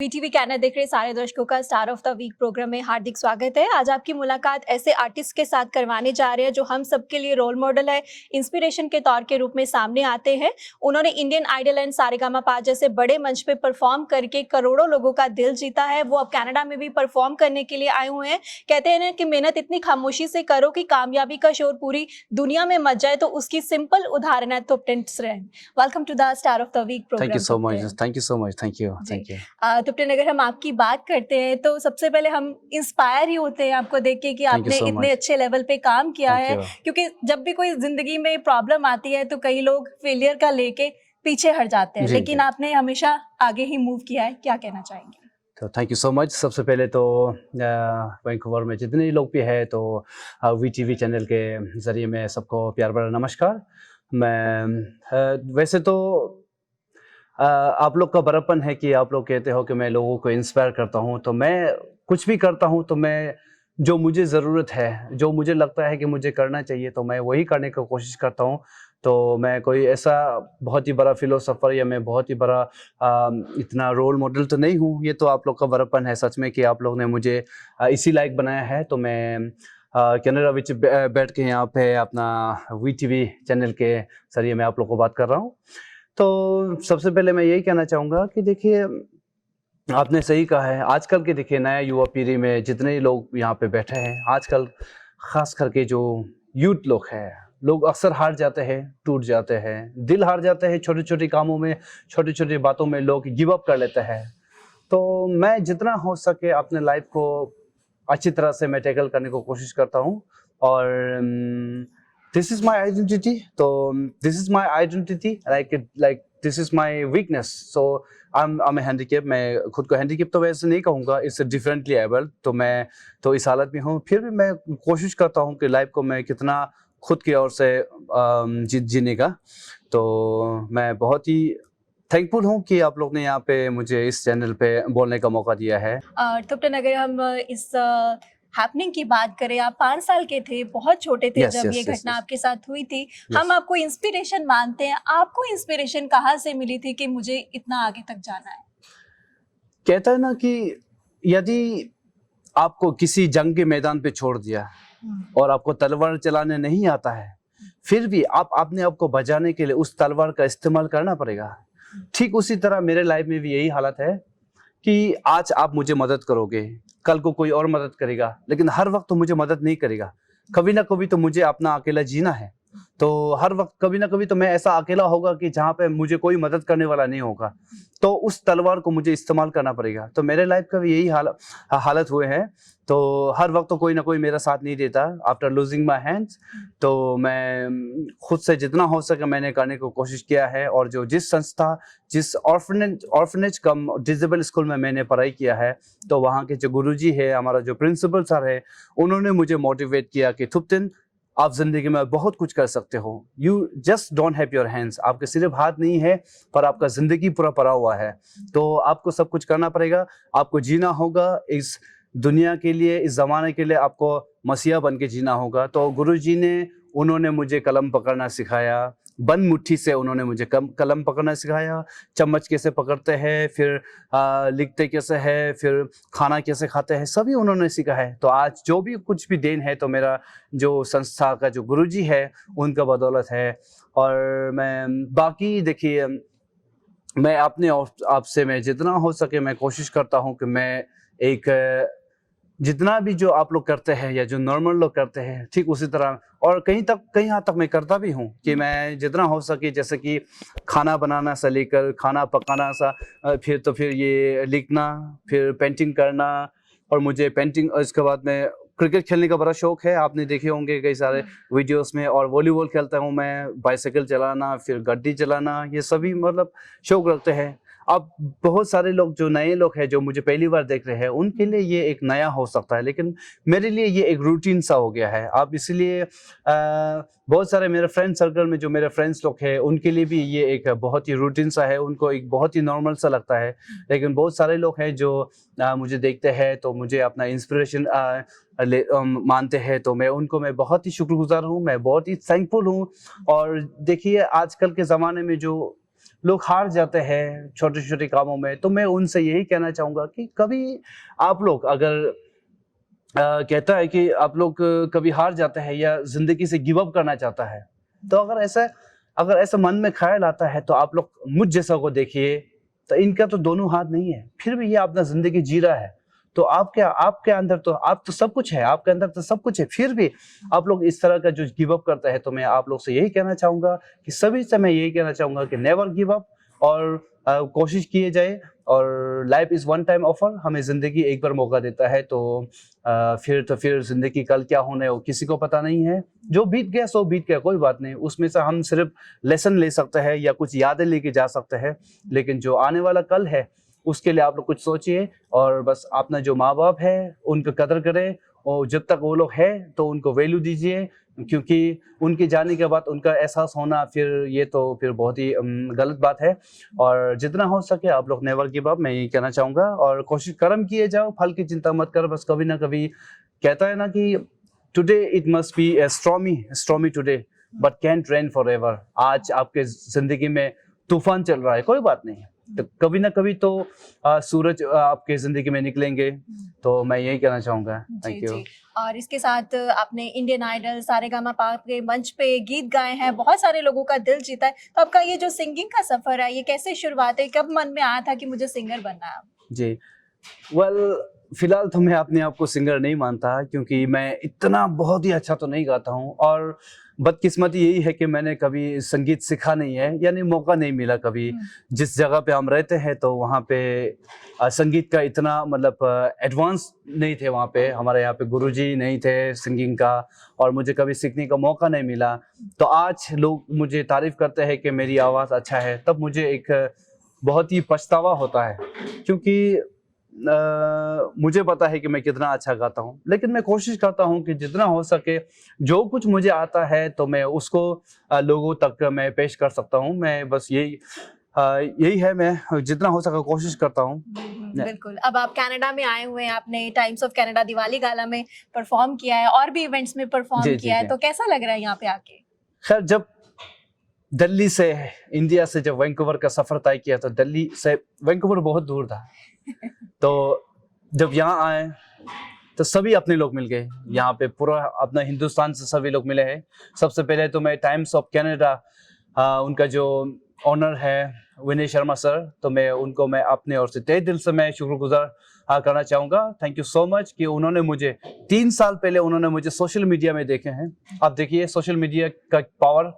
VTV Canada देख रहे सारे दर्शकों का star of the week programme में हार्दिक स्वागत है। आज आपकी मुलाकात ऐसे आर्टिस्ट के साथ करवाने जा रहे हैं जो हम सबके लिए रोल मॉडल है, इंस्पिरेशन के तौर के रूप में सामने आते हैं। उन्होंने इंडियन आइडल एंड सारेगामापा जैसे बड़े मंच पे परफॉर्म करके करोड़ों लोगों का दिल जीता है। वो अब कनाडा में भी परफॉर्म करने के लिए आए हुए हैं। कहते हैं ना कि मेहनत इतनी खामोशी से करो कि कामयाबी का शोर पूरी दुनिया में मच जाए, तो उसकी सिंपल उदाहरण है तुप्टन स्रेन। Welcome to the star of the week programme. Thank you so much. Thank you. Thupten, अगर हम आपकी बात करते हैं तो सबसे पहले हम इंस्पायर ही होते हैं आपको देख के कि आपने इतने अच्छे लेवल पे काम किया है। क्योंकि जब भी कोई जिंदगी में प्रॉब्लम आती है तो कई लोग फेलियर का लेके पीछे हट जाते हैं, लेकिन आपने हमेशा आगे ही मूव किया है। क्या कहना चाहेंगे? तो थैंक यू सो मच। सबसे पहले तो वैंकूवर में जितने लोग भी हैं तो वीटीवी चैनल के ज़रिए मैं सबको प्यार भरा नमस्कार। मैं वैसे तो आप लोग का बड़प्पन है कि आप लोग कहते हो कि मैं लोगों को इंस्पायर करता हूं, तो मैं कुछ भी करता हूं तो मैं जो मुझे ज़रूरत है, जो मुझे लगता है कि मुझे करना चाहिए, तो मैं वही करने की कोशिश करता हूं। तो मैं कोई ऐसा बहुत ही बड़ा फिलोसोफर या मैं बहुत ही बड़ा इतना रोल मॉडल तो नहीं हूं। ये तो आप लोग का बड़प्पन है सच में कि आप लोग ने मुझे इसी लायक बनाया है। तो मैं कनाडा विच बैठ के यहाँ पे अपना वीटीवी चैनल के ज़रिए मैं आप लोग को बात कर रहा हूँ। तो सबसे पहले मैं यही कहना चाहूँगा कि देखिए, आपने सही कहा है। आजकल के देखिए नया युवा पीढ़ी में जितने ही लोग यहाँ पे बैठे हैं, आजकल खास करके जो यूथ लोग हैं, लोग अक्सर हार जाते हैं, टूट जाते हैं, दिल हार जाते हैं। छोटे छोटे कामों में, छोटी छोटी बातों में लोग गिव अप कर लेते हैं। तो मैं जितना हो सके अपने लाइफ को अच्छी तरह से मैं टैकल करने को कोशिश करता हूँ। और दिस इज माई आइडेंटिटी। तो this is my identity, like this is my weakness. So I am handicap. मैं खुद को हैंडीकैप तो वैसे नहीं कहूँगा, इट्स डिफरेंटली एबल्ड। तो मैं तो इस हालत में हूँ, फिर भी मैं कोशिश करता हूँ कि लाइफ को मैं कितना खुद की ओर से जीने का। तो मैं बहुत ही थैंकफुल हूँ कि आप लोग ने यहाँ पे मुझे इस चैनल पे बोलने का मौका दिया है। तुप्टन, अगर हम इस हैपनिंग की बात करें, आप 5 साल के थे, बहुत छोटे थे जब ये घटना आपके साथ हुई थी। हम आपको इंस्पिरेशन मानते हैं। आपको इंस्पिरेशन कहाँ से मिली थी कि मुझे इतना आगे तक जाना है? कहता है ना कि यदि आपको किसी जंग के मैदान पे छोड़ दिया और आपको तलवार चलाने नहीं आता है, फिर भी आप अपने आप को बचाने के लिए उस तलवार का इस्तेमाल करना पड़ेगा। ठीक उसी तरह मेरे लाइफ में भी यही हालत है कि आज आप मुझे मदद करोगे, कल को कोई और मदद करेगा, लेकिन हर वक्त तो मुझे मदद नहीं करेगा। कभी ना कभी तो मुझे अपना अकेला जीना है। तो हर वक्त कभी ना कभी तो मैं ऐसा अकेला होगा कि जहाँ पे मुझे कोई मदद करने वाला नहीं होगा। तो उस तलवार को मुझे इस्तेमाल करना पड़ेगा। तो मेरे लाइफ का भी यही हालत हुए हैं। तो हर वक्त तो कोई ना कोई मेरा साथ नहीं देता। आफ्टर लूजिंग माई हैंड्स, तो मैं खुद से जितना हो सके मैंने करने को कोशिश किया है। और जो जिस संस्था, जिस ऑर्फनेज कम डिसेबल स्कूल में मैंने पढ़ाई किया है, तो वहाँ के जो गुरुजी है, हमारा जो प्रिंसिपल सर है, उन्होंने मुझे मोटिवेट किया कि तुप्टन, आप जिंदगी में बहुत कुछ कर सकते हो। You just don't have your hands. आपके सिर्फ हाथ नहीं है, पर आपका जिंदगी पूरा पड़ा हुआ है। तो आपको सब कुछ करना पड़ेगा, आपको जीना होगा इस दुनिया के लिए, इस जमाने के लिए आपको मसीहा बन के जीना होगा। तो गुरुजी ने, उन्होंने मुझे कलम पकड़ना सिखाया। बंद मुट्ठी से उन्होंने मुझे कलम पकड़ना सिखाया। चम्मच कैसे पकड़ते हैं, फिर लिखते कैसे हैं, फिर खाना कैसे खाते हैं, सभी उन्होंने सीखा है। तो आज जो भी कुछ भी देन है तो मेरा जो संस्था का जो गुरुजी है उनका बदौलत है। और मैं बाकी देखिए, मैं अपने आप से मैं जितना हो सके मैं कोशिश करता हूँ कि मैं एक जितना भी जो आप लोग करते हैं या जो नॉर्मल लोग करते हैं, ठीक उसी तरह और कहीं हद तक मैं करता भी हूँ कि मैं जितना हो सके, जैसे कि खाना बनाना से लेकर खाना पकाना सा, फिर ये लिखना, फिर पेंटिंग करना। और मुझे पेंटिंग, इसके बाद में क्रिकेट खेलने का बड़ा शौक है। आपने देखे होंगे कई सारे वीडियोस में। और वॉलीबॉल खेलता हूँ मैं, बाइसाइकिल चलाना, फिर गड्डी चलाना, ये सभी मतलब शौक रखते हैं। अब बहुत सारे लोग, जो नए लोग हैं, जो मुझे पहली बार देख रहे हैं, उनके लिए ये एक नया हो सकता है, लेकिन मेरे लिए ये एक रूटीन सा हो गया है। अब इसलिए बहुत सारे मेरे फ्रेंड सर्कल में जो मेरे फ्रेंड्स लोग हैं, उनके लिए भी ये एक बहुत ही रूटीन सा है, उनको एक बहुत ही नॉर्मल सा लगता है। लेकिन बहुत सारे लोग हैं जो मुझे देखते हैं तो मुझे अपना इंस्पिरेशन मानते हैं। तो मैं बहुत ही शुक्रगुजार हूँ, मैं बहुत ही थैंकफुल हूँ। और देखिए, आजकल के ज़माने में जो लोग हार जाते हैं छोटे छोटे कामों में, तो मैं उनसे यही कहना चाहूँगा कि कभी आप लोग अगर कहता है कि आप लोग कभी हार जाते हैं या ज़िंदगी से गिव अप करना चाहता है, तो अगर ऐसा मन में ख़्याल आता है तो आप लोग मुझ जैसा को देखिए, तो इनका तो दोनों हाथ नहीं है, फिर भी ये अपना ज़िंदगी जी रहा है। तो आपके अंदर तो आप तो सब कुछ है, आपके अंदर तो सब कुछ है, फिर भी आप लोग इस तरह का जो गिव अप करते हैं, तो मैं आप लोग से यही कहना चाहूँगा कि सभी से मैं यही कहना चाहूँगा कि नेवर गिव अप, और कोशिश किए जाए। और life is one time offer, हमें ज़िंदगी एक बार मौका देता है, तो फिर ज़िंदगी कल क्या होने वो किसी को पता नहीं है। जो बीत गया सो बीत गया, कोई बात नहीं, उसमें से हम सिर्फ लेसन ले सकते हैं या कुछ यादें लेके जा सकते हैं, लेकिन जो आने वाला कल है उसके लिए आप लोग कुछ सोचिए, और बस अपना जो माँ बाप है उनका कदर करें, और जब तक वो लोग हैं तो उनको वैल्यू दीजिए, क्योंकि उनके जाने के बाद उनका एहसास होना फिर तो बहुत ही गलत बात है। और जितना हो सके आप लोग नेवर गिव अप, मैं यही कहना चाहूँगा, और कोशिश कर्म किए जाओ, फल की चिंता मत कर, बस कभी ना कभी कहता है ना कि today it must be stormy today but can't rain forever. आज आपके जिंदगी में तूफान चल रहा है, कोई बात नहीं, तो कभी ना कभी तो सूरज आपके जिंदगी में निकलेंगे, तो मैं यही कहना चाहूँगा। Thank you. और इसके साथ आपने इंडियन आइडल, सारेगामापा के मंच पे गीत गाए हैं, बहुत सारे लोगों का दिल जीता है, तो आपका ये जो सिंगिंग का सफर है, ये कैसे शुरुआत है, कब मन में आया था कि मुझे सिंगर बनना है? जी, वेल फिलहाल तो मैं अपने आप को सिंगर नहीं मानता, क्योंकि मैं इतना बहुत ही अच्छा तो नहीं गाता हूँ, और बदकिस्मती यही है कि मैंने कभी संगीत सीखा नहीं है, यानी मौका नहीं मिला कभी। जिस जगह पे हम रहते हैं तो वहाँ पे संगीत का इतना मतलब एडवांस नहीं थे, वहाँ पे हमारे यहाँ पे गुरुजी नहीं थे सिंगिंग का, और मुझे कभी सीखने का मौका नहीं मिला। तो आज लोग मुझे तारीफ करते हैं कि मेरी आवाज़ अच्छा है, तब मुझे एक बहुत ही पछतावा होता है, क्योंकि मुझे पता है कि मैं कितना अच्छा गाता हूँ, लेकिन मैं कोशिश करता हूँ कि जितना हो सके जो कुछ मुझे आता है तो मैं उसको लोगों तक मैं पेश कर सकता हूँ। मैं बस यही है, मैं जितना हो सके कोशिश करता हूँ। बिल्कुल। अब आप कनाडा में आए हुए हैं, आपने टाइम्स ऑफ कनाडा दिवाली गाला में परफॉर्म किया है और भी इवेंट्स में परफॉर्म किया है, तो कैसा लग रहा है यहाँ पे आके? खैर, जब दिल्ली से इंडिया से जब वैंकूवर का सफर तय किया, तो दिल्ली से वैंकूवर बहुत दूर था। तो जब यहाँ आए तो सभी अपने लोग मिल गए, यहाँ पे पूरा अपना हिंदुस्तान से सभी लोग मिले हैं। सबसे पहले तो मैं टाइम्स ऑफ कनाडा उनका जो ऑनर है विनय शर्मा सर, तो मैं अपने ओर से तहे दिल से मैं शुक्रगुजार करना चाहूँगा। थैंक यू सो मच कि उन्होंने मुझे 3 साल पहले उन्होंने मुझे सोशल मीडिया में देखे हैं। आप देखिए सोशल मीडिया का पावर,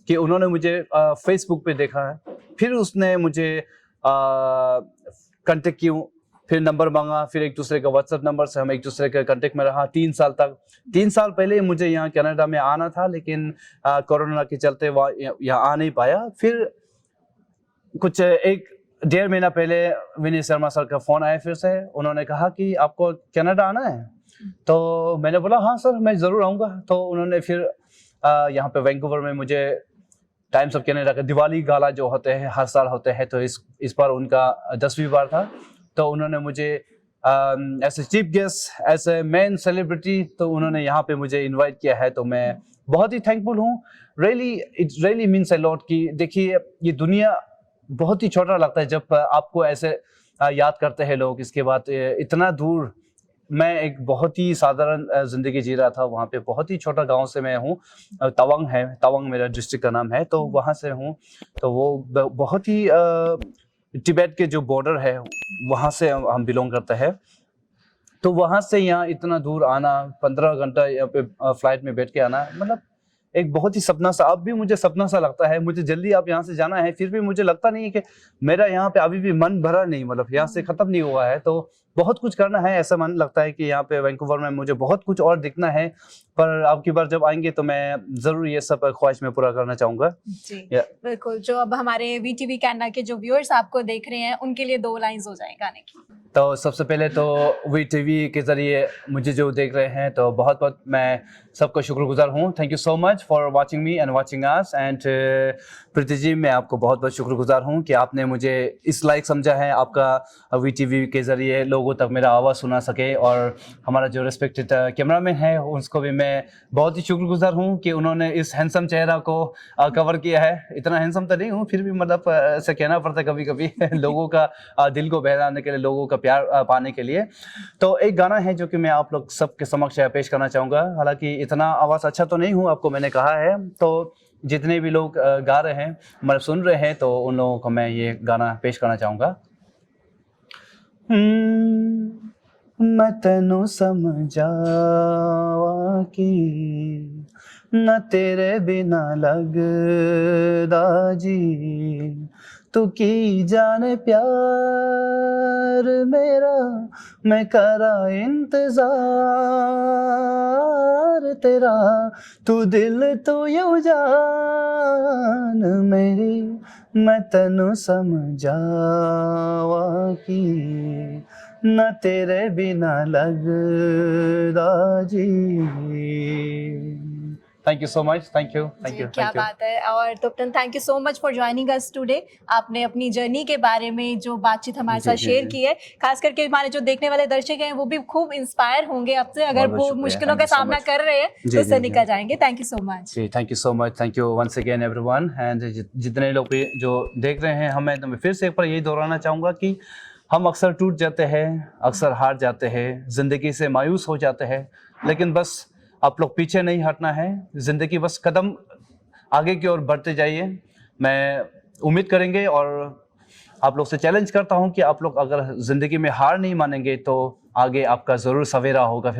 कि उन्होंने मुझे फेसबुक पे देखा है, फिर उसने मुझे कांटेक्ट किया, फिर नंबर मांगा, फिर एक दूसरे का व्हाट्सएप नंबर से हम एक दूसरे के कांटेक्ट में रहा 3 साल तक। 3 साल पहले मुझे यहाँ कनाडा में आना था, लेकिन कोरोना के चलते यहाँ आ नहीं पाया। फिर कुछ 1-1.5 महीना पहले विनय शर्मा सर का फ़ोन आया फिर से, उन्होंने कहा कि आपको कनाडा आना है, तो मैंने बोला हाँ सर मैं ज़रूर आऊँगा। तो उन्होंने फिर यहाँ पे वैंकूवर में मुझे टाइम्स ऑफ कनाडा का दिवाली गाला जो होते हैं हर साल होते हैं, तो इस बार उनका 10वीं बार था, तो उन्होंने मुझे as a chief guest, as a main celebrity, तो उन्होंने यहाँ पे मुझे इनवाइट किया है। तो मैं बहुत ही थैंकफुल हूँ। It really means a lot कि देखिए ये दुनिया बहुत ही छोटा लगता है जब आपको ऐसे याद करते हैं लोग। इसके बाद इतना दूर, मैं एक बहुत ही साधारण ज़िंदगी जी रहा था, वहाँ पे बहुत ही छोटा गांव से मैं हूँ, तवांग मेरा डिस्ट्रिक्ट का नाम है, तो वहाँ से हूँ। तो वो बहुत ही तिब्बत के जो बॉर्डर है वहाँ से हम बिलोंग करते हैं। तो वहाँ से यहाँ इतना दूर आना, 15 घंटा यहाँ पे फ्लाइट में बैठ के आना, मतलब एक बहुत ही सपना सा, अब भी मुझे सपना सा लगता है। मुझे जल्दी अब यहाँ से जाना है, फिर भी मुझे लगता नहीं है कि मेरा यहाँ पे अभी भी मन भरा नहीं, मतलब यहाँ से खत्म नहीं हुआ है। तो बहुत कुछ करना है, ऐसा मन लगता है कि यहाँ पे वैंकूवर में मुझे बहुत कुछ और दिखना है। पर अब की बार जब आएंगे तो मैं जरूर ये सब ख्वाहिश में पूरा करना चाहूँगा। जी बिल्कुल। जो अब हमारे वीटीवी कनाडा के जो व्यूअर्स आपको देख रहे हैं, उनके लिए 2 लाइन्स हो जाए गाने की। तो सबसे पहले तो वीटीवी के ज़रिए मुझे जो देख रहे हैं, तो बहुत बहुत मैं सबका शुक्रगुजार हूँ। Thank you so much for watching me and watching us. And Preeti ji, मैं आपको बहुत बहुत शुक्रगुजार हूँ कि आपने मुझे इस लायक समझा है, आपका वीटीवी के ज़रिए लोगों तक मेरा आवाज़ सुना सके। और हमारा जो रिस्पेक्टेड कैमरामैन है उसको भी मैं बहुत ही शुक्रगुजार हूँ कि उन्होंने इस हैंडसम चेहरा को कवर किया है। इतना हैंडसम तो नहीं हूँ, फिर भी मतलब ऐसा कहना पड़ता है कभी कभी लोगों का दिल को बहलाने के लिए, लोगों का प्यार पाने के लिए। तो एक गाना है जो कि मैं आप लोग सबके समक्ष पेश करना चाहूँगा। हालांकि इतना आवाज़ अच्छा तो नहीं हूँ, आपको मैंने कहा है। तो जितने भी लोग गा रहे हैं, मतलब सुन रहे हैं, तो उन लोगों को मैं ये गाना पेश करना चाहूँगा। मैं तेनू समझावा कि न तेरे बिना लगदा जी, तू की जाने प्यार मेरा, मैं करा इंतजार तेरा, तू दिल तू यूं जान मेरी, मैं तेनू समझावा कि न तेरे बिना लगदा जी। Thank you so much. Thank you. क्या बात है। और Thupten, thank you so much for joining us today. आपने अपनी जर्नी के बारे में जो बातचीत हमारे साथ शेयर की है, खास करके हमारे जो देखने वाले दर्शक हैं वो भी खूब इंस्पायर होंगे आपसे। अगर वो मुश्किलों का सामना कर रहे हैं तो उससे निकल जाएंगे। Thank you so much. जी, thank you so much. Thank you once again everyone. And जितने लोग भी जो देख रहे हैं हमें, तो मैं फिर से एक बार यही दोहराना चाहूँगा कि हम अक्सर टूट जाते हैं, अक्सर हार जाते हैं, ज़िंदगी से मायूस हो जाते हैं, लेकिन बस आप लोग पीछे नहीं हटना है। ज़िंदगी बस कदम आगे की ओर बढ़ते जाइए। मैं उम्मीद करेंगे और आप लोग से चैलेंज करता हूं कि आप लोग अगर ज़िंदगी में हार नहीं मानेंगे तो आगे आपका ज़रूर सवेरा होगा,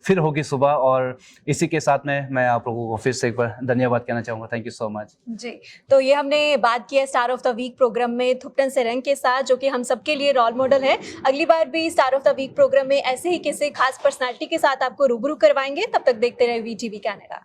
फिर होगी सुबह। और इसी के साथ में मैं आप लोगों को फिर से एक बार धन्यवाद कहना चाहूँगा। थैंक यू सो मच जी। तो ये हमने बात की है star of the week programme में थुप्टन सेरंग के साथ, जो कि हम सबके लिए रोल मॉडल है। अगली बार भी star of the week programme में ऐसे ही किसी खास पर्सनालिटी के साथ आपको रूबरू करवाएंगे। तब तक देखते रहे वीटीवी कनाडा।